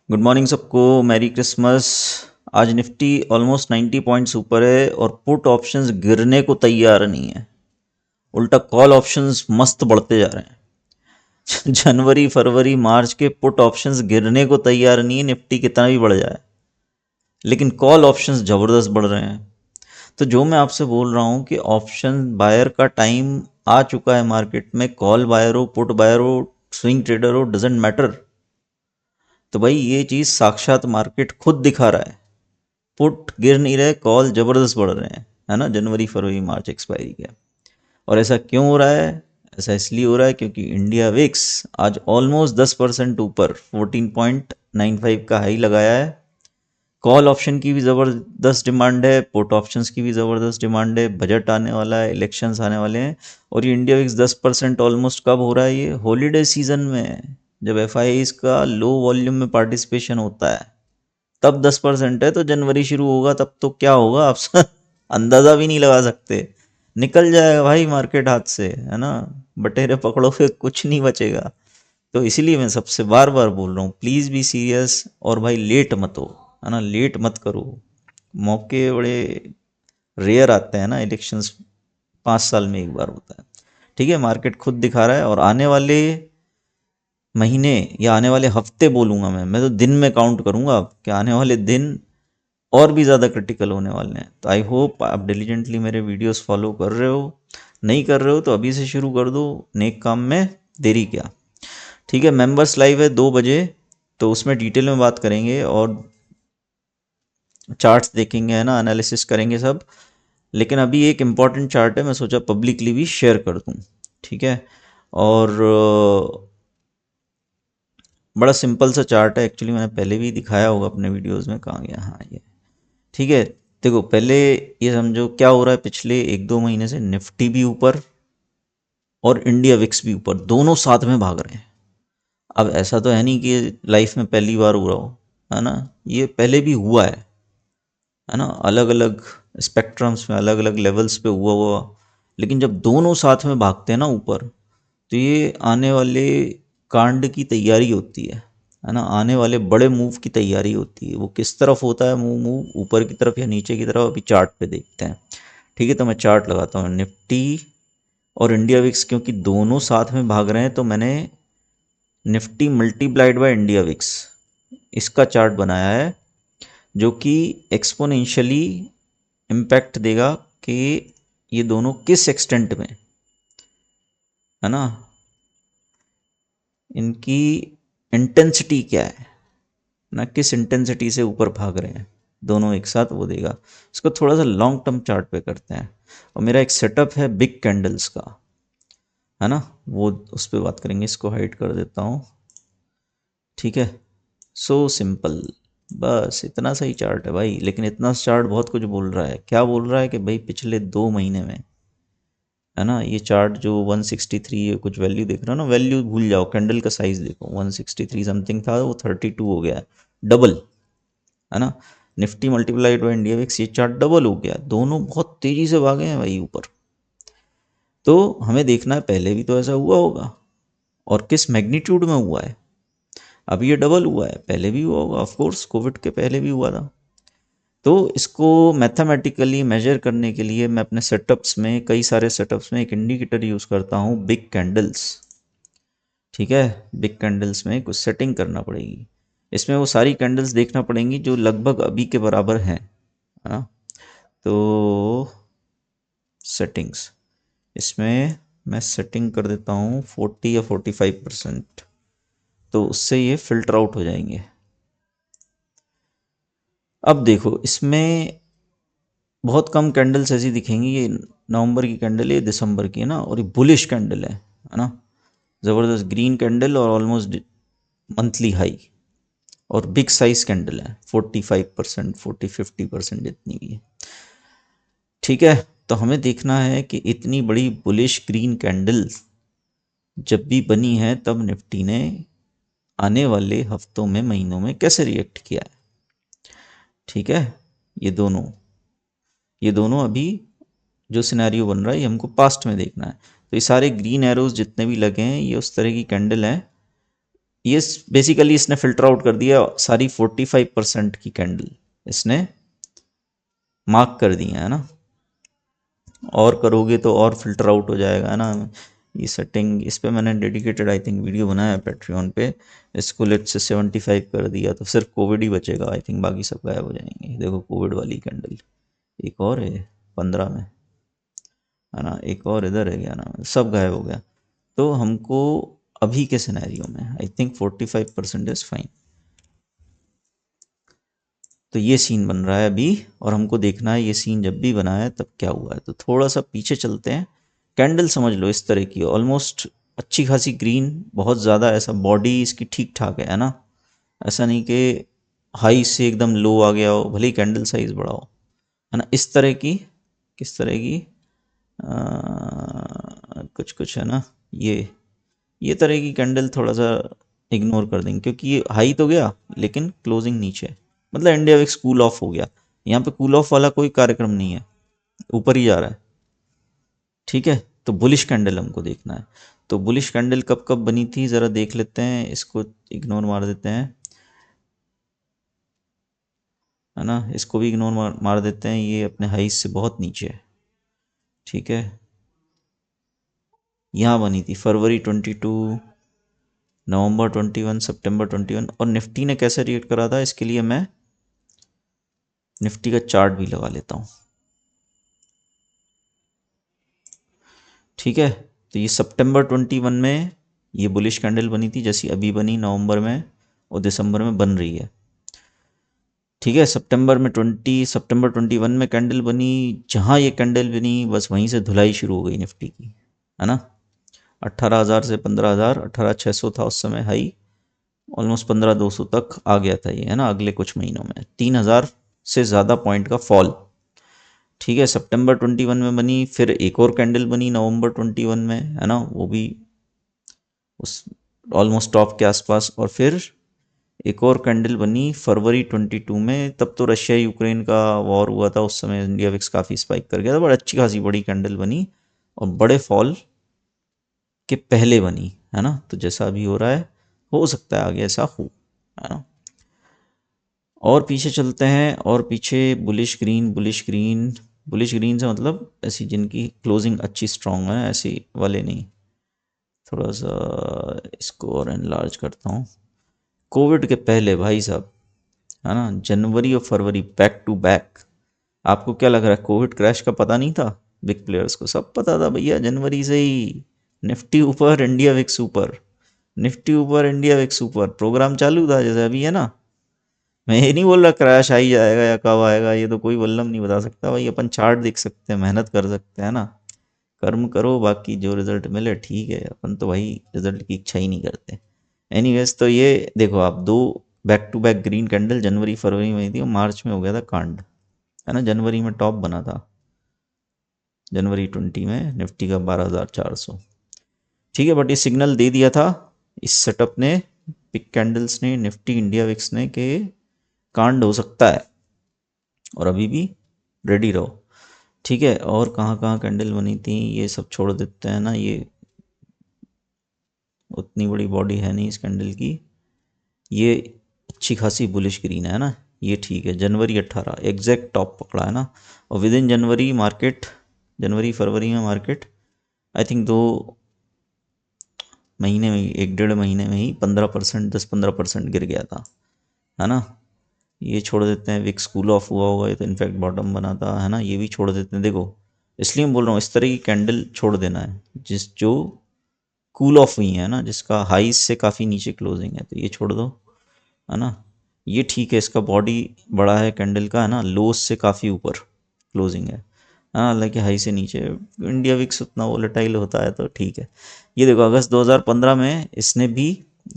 Good morning सबको, merry Christmas. आज Nifty almost 90 points ऊपर है और पुट ऑप्शंस गिरने को तैयार नहीं है। उल्टा कॉल ऑप्शंस मस्त बढ़ते जा रहे हैं। जनवरी फरवरी मार्च के पुट ऑप्शंस गिरने को तैयार नहीं है, निफ्टी कितना भी बढ़ जाए, लेकिन कॉल ऑप्शंस ज़बरदस्त बढ़ रहे हैं। तो जो मैं आपसे बोल रहा हूँ कि ऑप्शन बायर का टाइम आ चुका है मार्केट में। कॉल बायर हो, पुट बायर हो, स्विंग ट्रेडर हो, डजेंट मैटर। तो भाई ये चीज़ साक्षात मार्केट खुद दिखा रहा है। पुट गिर नहीं रहे, कॉल जबरदस्त बढ़ रहे हैं, है ना। जनवरी फरवरी मार्च एक्सपायरी के। और ऐसा क्यों हो रहा है? ऐसा इसलिए हो रहा है क्योंकि इंडिया विक्स आज ऑलमोस्ट 10% ऊपर 14.95 का हाई लगाया है। कॉल ऑप्शन की भी ज़बरदस्त डिमांड है, पुट ऑप्शंस की भी ज़बरदस्त डिमांड है। बजट आने वाला है, इलेक्शंस आने वाले हैं। और ये इंडिया विक्स 10% ऑलमोस्ट कब हो रहा है? ये हॉलीडे सीजन में, जब एफ का लो वॉल्यूम में पार्टिसिपेशन होता है तब 10% है। तो जनवरी शुरू होगा तब तो क्या होगा आप अंदाज़ा भी नहीं लगा सकते। निकल जाएगा भाई मार्केट हाथ से, है ना। बटेरे पकड़ोगे कुछ नहीं बचेगा। तो इसीलिए मैं सबसे बार बार बोल रहा हूँ, प्लीज़ बी सीरियस। और भाई लेट मत हो, है ना, लेट मत करो। मौके बड़े रेयर आते हैं ना, इलेक्शंस 5 साल में एक बार होता है। ठीक है, मार्केट खुद दिखा रहा है। और आने वाले महीने या आने वाले हफ्ते बोलूँगा मैं तो दिन में काउंट करूँगा कि आने वाले दिन और भी ज़्यादा क्रिटिकल होने वाले हैं। तो आई होप आप डिलीजेंटली मेरे वीडियोस फॉलो कर रहे हो। नहीं कर रहे हो तो अभी से शुरू कर दो, नेक काम में देरी क्या। ठीक है, मेंबर्स लाइव है 2 बजे, तो उसमें डिटेल में बात करेंगे और चार्ट्स देखेंगे, है ना, एनालिसिस करेंगे सब। लेकिन अभी एक इम्पॉर्टेंट चार्ट है, मैं सोचा पब्लिकली भी शेयर कर दूँ। ठीक है। और बड़ा सिंपल सा चार्ट है एक्चुअली, मैंने पहले भी दिखाया होगा अपने वीडियोस में। कहाँ गया? हाँ ये। ठीक है। देखो, पहले ये समझो क्या हो रहा है। पिछले 1-2 महीने से निफ्टी भी ऊपर और इंडिया विक्स भी ऊपर, दोनों साथ में भाग रहे हैं। अब ऐसा तो है नहीं कि लाइफ में पहली बार हो रहा हो, है ना। ये पहले भी हुआ है ना, अलग अलग स्पेक्ट्रम्स में, अलग अलग लेवल्स पे हुआ हुआ। लेकिन जब दोनों साथ में भागते हैं ना ऊपर, तो ये आने वाले कांड की तैयारी होती है ना। आने वाले बड़े मूव की तैयारी होती है। वो किस तरफ होता है मूव? मूव ऊपर की तरफ या नीचे की तरफ, अभी चार्ट पे देखते हैं। ठीक है, तो मैं चार्ट लगाता हूँ। निफ्टी और इंडिया विक्स क्योंकि दोनों साथ में भाग रहे हैं, तो मैंने Nifty multiplied by India VIX इसका चार्ट बनाया है, जो कि एक्सपोनेंशियली इम्पैक्ट देगा कि ये दोनों किस एक्सटेंट में, है ना, इनकी इंटेंसिटी क्या है ना, किस इंटेंसिटी से ऊपर भाग रहे हैं दोनों एक साथ, वो देगा। इसको थोड़ा सा लॉन्ग टर्म चार्ट पे करते हैं। और मेरा एक सेटअप है बिग कैंडल्स का, है ना, वो उस पर बात करेंगे। इसको हाइड कर देता हूँ। ठीक है, सो सिंपल। बस इतना सही चार्ट है भाई, लेकिन इतना चार्ट बहुत कुछ बोल रहा है। क्या बोल रहा है कि भाई पिछले 2 महीने में, है ना, ये चार्ट जो 163 है, कुछ वैल्यू देख रहे हो ना, वैल्यू भूल जाओ, कैंडल का साइज देखो। 163 समथिंग था, वो 32 हो गया है, डबल, है ना। Nifty multiplied by India VIX, ये चार्ट डबल हो गया। दोनों बहुत तेजी से भागे हैं भाई ऊपर। तो हमें देखना है पहले भी तो ऐसा हुआ होगा और किस मैग्नीट्यूड में हुआ है। अभी ये डबल हुआ है, पहले भी हुआ होगा, ऑफ कोर्स कोविड के पहले भी हुआ था। तो इसको मैथमेटिकली मेजर करने के लिए मैं अपने सेटअप्स में, कई सारे सेटअप्स में एक इंडिकेटर यूज़ करता हूँ, बिग कैंडल्स। ठीक है, बिग कैंडल्स में कुछ सेटिंग करना पड़ेगी। इसमें वो सारी कैंडल्स देखना पड़ेंगी जो लगभग अभी के बराबर हैं, है ना। तो सेटिंग्स, इसमें मैं सेटिंग कर देता हूँ 40 या 45%, तो उससे ये फिल्टर आउट हो जाएंगे। अब देखो, इसमें बहुत कम कैंडल्स ऐसी दिखेंगी। ये नवंबर की कैंडल है, ये दिसंबर की है ना, और ये बुलिश कैंडल है ना, ज़बरदस्त ग्रीन कैंडल और ऑलमोस्ट मंथली हाई। और बिग साइज कैंडल है, 45%, 40-50% जितनी भी है। ठीक है, तो हमें देखना है कि इतनी बड़ी बुलिश ग्रीन कैंडल जब भी बनी है, तब निफ्टी ने आने वाले हफ्तों में, महीनों में कैसे रिएक्ट किया है। ठीक है, ये दोनों अभी जो सिनेरियो बन रहा है, ये हमको पास्ट में देखना है। तो ये सारे ग्रीन एरोज जितने भी लगे हैं, ये उस तरह की कैंडल है। ये बेसिकली इसने फिल्टर आउट कर दिया सारी 45% की कैंडल, इसने मार्क कर दी है ना। और करोगे तो और फिल्टर आउट हो जाएगा, है ना। ये सेटिंग इस पे मैंने डेडिकेटेड आई थिंक वीडियो बनाया है पैट्रियन पे। इसको लेट से 75 कर दिया तो सिर्फ कोविड ही बचेगा आई थिंक, बाकी सब गायब हो जाएंगे। देखो कोविड वाली कैंडल, एक और है 15 में, है ना, एक और इधर है, क्या नाम है, सब गायब हो गया। तो हमको अभी के सिनेरियो में आई थिंक 45% इज फाइन। तो ये सीन बन रहा है अभी, और हमको देखना है ये सीन जब भी बना है तब क्या हुआ है। तो थोड़ा सा पीछे चलते हैं। कैंडल समझ लो इस तरह की, ऑलमोस्ट अच्छी खासी ग्रीन, बहुत ज़्यादा ऐसा बॉडी इसकी ठीक ठाक है ना। ऐसा नहीं कि हाई से एकदम लो आ गया हो, भले ही कैंडल साइज बड़ा हो, है ना। इस तरह की, किस तरह की, कुछ कुछ है ना, ये तरह की कैंडल थोड़ा सा इग्नोर कर देंगे, क्योंकि ये हाई तो गया लेकिन क्लोजिंग नीचे, मतलब इंडिया विक्स कूल ऑफ हो गया। यहाँ पे कूल ऑफ वाला कोई कार्यक्रम नहीं है, ऊपर ही जा रहा है। ठीक है, तो बुलिश कैंडल हमको देखना है। तो बुलिश कैंडल कब कब बनी थी ज़रा देख लेते हैं, इसको इग्नोर मार देते हैं, है ना, इसको भी इग्नोर मार देते हैं, ये अपने हाई से बहुत नीचे है। ठीक है, यहाँ बनी थी फरवरी 22, नवंबर 21, सितंबर 21। और निफ्टी ने कैसे रिएक्ट करा था, इसके लिए मैं निफ्टी का चार्ट भी लगा लेता हूँ। ठीक है, तो ये सितंबर 21 में ये बुलिश कैंडल बनी थी, जैसी अभी बनी नवंबर में और दिसंबर में बन रही है। ठीक है, सितंबर 21 में कैंडल बनी, जहाँ ये कैंडल बनी बस वहीं से धुलाई शुरू हो गई निफ्टी की, है ना। 18,000 से 15,000, 18,600 था उस समय हाई, ऑलमोस्ट 15,200 तक आ गया था ये, है ना। अगले कुछ महीनों में 3,000 से ज़्यादा पॉइंट का फॉल। ठीक है, सितंबर 21 में बनी, फिर एक और कैंडल बनी नवंबर 21 में, है ना, वो भी उस ऑलमोस्ट टॉप के आसपास। और फिर एक और कैंडल बनी फरवरी 22 में, तब तो रशिया यूक्रेन का वॉर हुआ था, उस समय इंडिया विक्स काफ़ी स्पाइक कर गया था, बड़ी अच्छी खासी बड़ी कैंडल बनी और बड़े फॉल के पहले बनी, है ना। तो जैसा अभी हो रहा है, हो सकता है आगे ऐसा हो, है ना। और पीछे चलते हैं, और पीछे bullish green, bullish green, bullish green से मतलब ऐसी जिनकी क्लोजिंग अच्छी स्ट्रॉन्ग है, ऐसी वाले नहीं। थोड़ा सा इसको और एनलार्ज करता हूँ। कोविड के पहले भाई साहब, है ना, जनवरी और फरवरी बैक टू बैक। आपको क्या लग रहा है कोविड क्रैश का पता नहीं था? बिग प्लेयर्स को सब पता था भैया, जनवरी से ही निफ्टी ऊपर, इंडिया विक्स ऊपर, निफ्टी ऊपर, इंडिया विक्स ऊपर, प्रोग्राम चालू था जैसे अभी, है ना। मैं ये नहीं बोल रहा क्रैश आ ही जाएगा या कब आएगा, ये तो कोई बल्लम नहीं बता सकता भाई। अपन चार्ट देख सकते हैं, मेहनत कर सकते हैं ना, कर्म करो, बाकी जो रिजल्ट मिले ठीक है। अपन तो भाई रिजल्ट की इच्छा ही नहीं करते। एनीवेज, तो ये देखो आप, दो back to back green candle जनवरी फरवरी में थी, और मार्च में हो गया था कांड, है ना। जनवरी में टॉप बना था, जनवरी 20 में निफ्टी का 12,400। ठीक है, बट ये सिग्नल दे दिया था इस सेटअप ने, पिक कैंडल्स ने, निफ्टी इंडिया विक्स ने, कि कांड हो सकता है, और अभी भी रेडी रहो। ठीक है, और कहाँ कहाँ कैंडल बनी थी ये सब छोड़ देते हैं ना, ये उतनी बड़ी बॉडी है नहीं इस कैंडल की। ये अच्छी खासी बुलिश ग्रीन है ना, ये ठीक है। जनवरी 18 एग्जैक्ट टॉप पकड़ा है ना। और विद इन जनवरी मार्केट, जनवरी फरवरी में मार्केट आई थिंक 2 महीने में ही, 1 डेढ़ महीने में ही 15%, 10-15% गिर गया था, है ना। ये छोड़ देते हैं, विक्स कूल ऑफ हुआ होगा, ये तो इनफैक्ट बॉटम बना था, है ना। ये भी छोड़ देते हैं, देखो इसलिए मैं बोल रहा हूँ इस तरह की कैंडल छोड़ देना है, जिस जो कूल ऑफ हुई है ना, जिसका हाई से काफ़ी नीचे क्लोजिंग है, तो ये छोड़ दो, है ना। ये ठीक है, इसका बॉडी बड़ा है कैंडल का, है ना, लो से काफ़ी ऊपर क्लोजिंग है, हाँ, हालांकि हाई से नीचे। इंडिया विक्स उतना वोलेटाइल होता है तो ठीक है। ये देखो अगस्त 2015 में इसने भी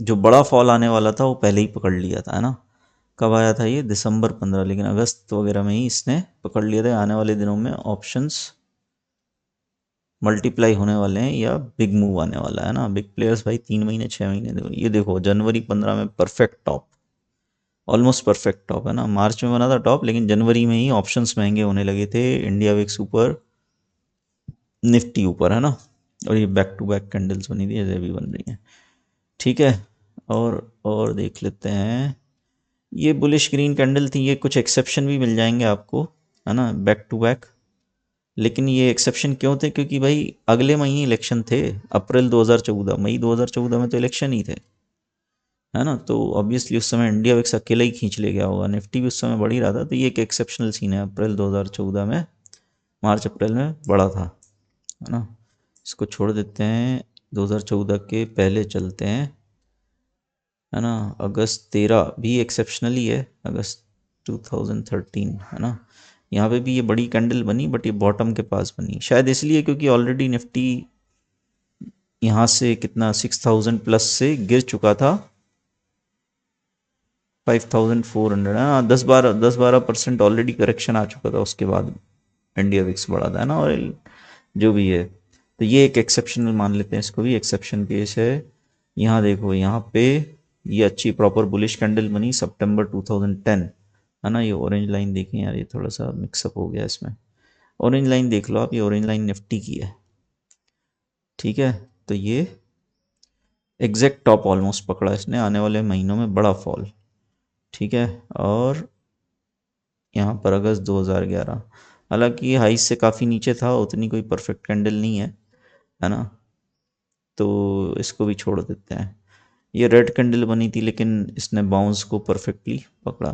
जो बड़ा फॉल आने वाला था वो पहले ही पकड़ लिया था, है ना। कब आया था ये, दिसंबर 15, लेकिन अगस्त वगैरह में ही इसने पकड़ लिया था। आने वाले दिनों में ऑप्शंस मल्टीप्लाई होने वाले हैं, या बिग मूव आने वाला है ना। बिग प्लेयर्स भाई 3 महीने 6 महीने देखो, ये देखो जनवरी 15 में perfect top, almost perfect top, है ना। मार्च में बना था टॉप, लेकिन जनवरी में ही ऑप्शंस महंगे होने लगे थे, इंडिया विक्स ऊपर, निफ्टी ऊपर, है ना। और ये बैक टू बैक कैंडल्स बनी थी जैसे अभी बन रही हैं। ठीक है, और देख लेते हैं, ये बुलिश ग्रीन कैंडल थी, ये कुछ एक्सेप्शन भी मिल जाएंगे आपको, है ना, बैक टू बैक। लेकिन ये एक्सेप्शन क्यों थे, क्योंकि भाई अगले महीने इलेक्शन थे, अप्रैल 2014, मई 2014 में तो इलेक्शन ही थे, है ना। तो ऑब्वियसली उस समय इंडिया विक्स अकेला ही खींच ले गया होगा, निफ्टी भी उस समय बढ़ ही रहा था। तो ये एक एक्सेप्शनल सीन है, अप्रैल 2014 में, मार्च अप्रैल में बढ़ा था, है ना। इसको छोड़ देते हैं, 2014 के पहले चलते हैं, है ना। अगस्त 13 भी एक्सेप्शनल ही है, अगस्त 2013, है ना। यहाँ पे भी ये बड़ी कैंडल बनी, बट ये बॉटम के पास बनी, शायद इसलिए क्योंकि ऑलरेडी निफ्टी यहाँ से कितना 6000 प्लस से गिर चुका था, 5400, हाँ 10-12% ऑलरेडी करेक्शन आ चुका था, उसके बाद इंडिया विक्स बढ़ा था, है ना। और जो भी है, तो ये एक एक्सेप्शनल मान लेते हैं, इसको भी एक्सेप्शन केस है। यहाँ देखो, यहाँ पे ये अच्छी प्रॉपर बुलिश कैंडल बनी सितंबर 2010, है ना। ये ऑरेंज लाइन देखें यार, ये थोड़ा सा मिक्सअप हो गया इसमें, ऑरेंज लाइन देख लो आप, ये ऑरेंज लाइन निफ्टी की है, ठीक है। तो ये एग्जैक्ट टॉप ऑलमोस्ट पकड़ा इसने, आने वाले महीनों में बड़ा फॉल, ठीक है। और यहाँ पर अगस्त 2011, हालांकि हाई से काफ़ी नीचे था, उतनी कोई परफेक्ट कैंडल नहीं है ना। तो इसको भी छोड़ देते हैं। ये रेड कैंडल बनी थी, लेकिन इसने बाउंस को परफेक्टली पकड़ा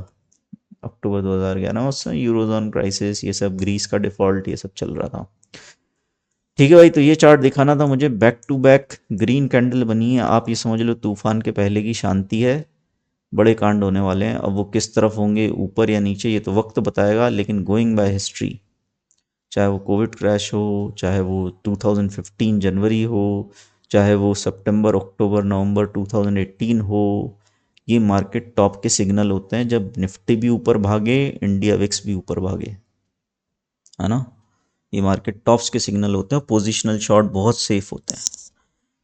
अक्टूबर 2011, उस समय यूरोजोन क्राइसिस, ये सब ग्रीस का डिफॉल्ट, ये सब चल रहा था, ठीक है भाई। तो ये चार्ट दिखाना था मुझे, back to back green candle बनी है, आप ये समझ लो तूफान के पहले की शांति है, बड़े कांड होने वाले हैं। अब वो किस तरफ होंगे, ऊपर या नीचे, ये तो वक्त बताएगा, लेकिन गोइंग बाय हिस्ट्री, चाहे वो कोविड क्रैश हो, चाहे वो 2015 जनवरी हो, चाहे वो सितंबर अक्टूबर नवंबर 2018 हो, ये मार्केट टॉप के सिग्नल होते हैं, जब निफ्टी भी ऊपर भागे, इंडिया विक्स भी ऊपर भागे, है ना। ये मार्केट टॉप्स के सिग्नल होते हैं, पोजिशनल शॉट बहुत सेफ होते हैं,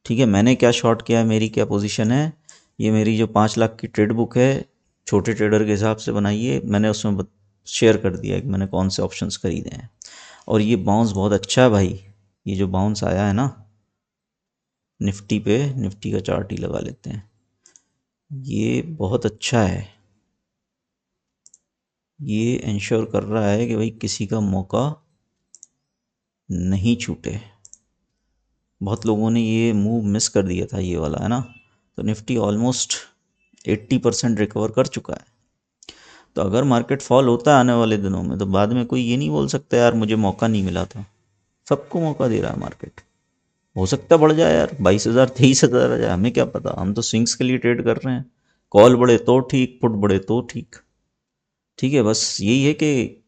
ठीक है। मैंने क्या शॉट किया है, मेरी क्या पोजीशन है, ये मेरी जो 5 लाख की ट्रेड बुक है, छोटे ट्रेडर के हिसाब से बनाई है मैंने, उसमें शेयर कर दिया है कि मैंने कौन से ऑप्शंस खरीदे हैं। और ये बाउंस बहुत अच्छा है भाई, ये जो बाउंस आया है ना निफ्टी पे, निफ्टी का चार्ट ही लगा लेते हैं, ये बहुत अच्छा है, ये इंश्योर कर रहा है कि भाई किसी का मौका नहीं छूटे। बहुत लोगों ने ये मूव मिस कर दिया था, ये वाला, है ना। तो निफ्टी ऑलमोस्ट 80% रिकवर कर चुका है। तो अगर मार्केट फॉल होता है आने वाले दिनों में, तो बाद में कोई ये नहीं बोल सकता यार मुझे मौका नहीं मिला था, सबको मौका दे रहा है मार्केट। हो सकता बढ़ जाए यार, 22,000 23,000 आ जाए, हमें क्या पता, हम तो स्विंग्स के लिए ट्रेड कर रहे हैं, कॉल बढ़े तो ठीक, पुट बढ़े तो ठीक, ठीक है। बस यही है कि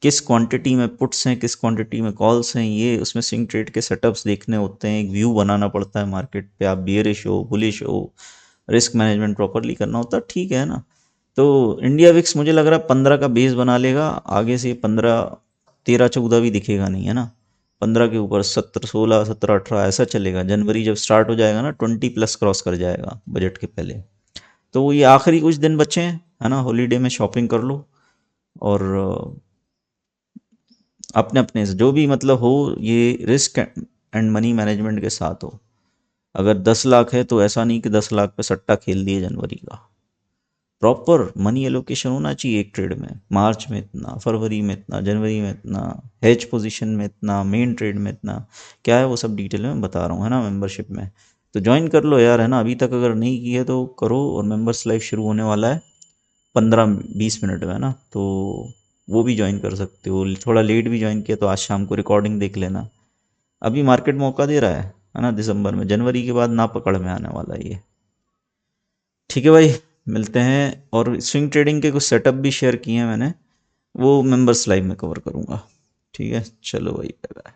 किस क्वांटिटी में पुट्स हैं, किस क्वांटिटी में कॉल्स हैं, ये उसमें स्विंग ट्रेड के सेटअप्स देखने होते हैं, एक व्यू बनाना पड़ता है मार्केट पे, आप बियरिश हो बुलिश हो, रिस्क मैनेजमेंट प्रॉपरली करना होता है, ठीक है ना। तो इंडिया विक्स मुझे लग रहा है 15 का बेस बना लेगा, आगे से 15 13 14 भी दिखेगा नहीं, है ना। 15 के ऊपर 17 16 17 18 ऐसा चलेगा, जनवरी जब स्टार्ट हो जाएगा ना 20 प्लस क्रॉस कर जाएगा बजट के पहले। तो ये आखिरी कुछ दिन बचे हैं, है ना, हॉलीडे में शॉपिंग कर लो, और अपने अपने से जो भी मतलब हो, ये रिस्क एंड मनी मैनेजमेंट के साथ हो। अगर 10 लाख है तो ऐसा नहीं कि 10 लाख पे सट्टा खेल दिए जनवरी का, प्रॉपर मनी एलोकेशन होना चाहिए एक ट्रेड में, मार्च में इतना, फरवरी में इतना, जनवरी में इतना, हेज पोजीशन में इतना, मेन ट्रेड में इतना, क्या है वो सब डिटेल में बता रहा हूँ, है ना, मेंबरशिप में। तो ज्वाइन कर लो यार, है ना, अभी तक अगर नहीं की है तो करो। और मेंबर्स लाइव शुरू होने वाला है 15-20 मिनट में, है ना, तो वो भी ज्वाइन कर सकते हो। थोड़ा लेट भी ज्वाइन किया तो आज शाम को रिकॉर्डिंग देख लेना। अभी मार्केट मौका दे रहा है ना, दिसंबर में, जनवरी के बाद ना पकड़ में आने वाला है ये, ठीक है भाई। मिलते हैं, और स्विंग ट्रेडिंग के कुछ सेटअप भी शेयर किए हैं मैंने, वो मेंबर्स लाइव में कवर करूँगा, ठीक है। चलो भाई, बाय बाय।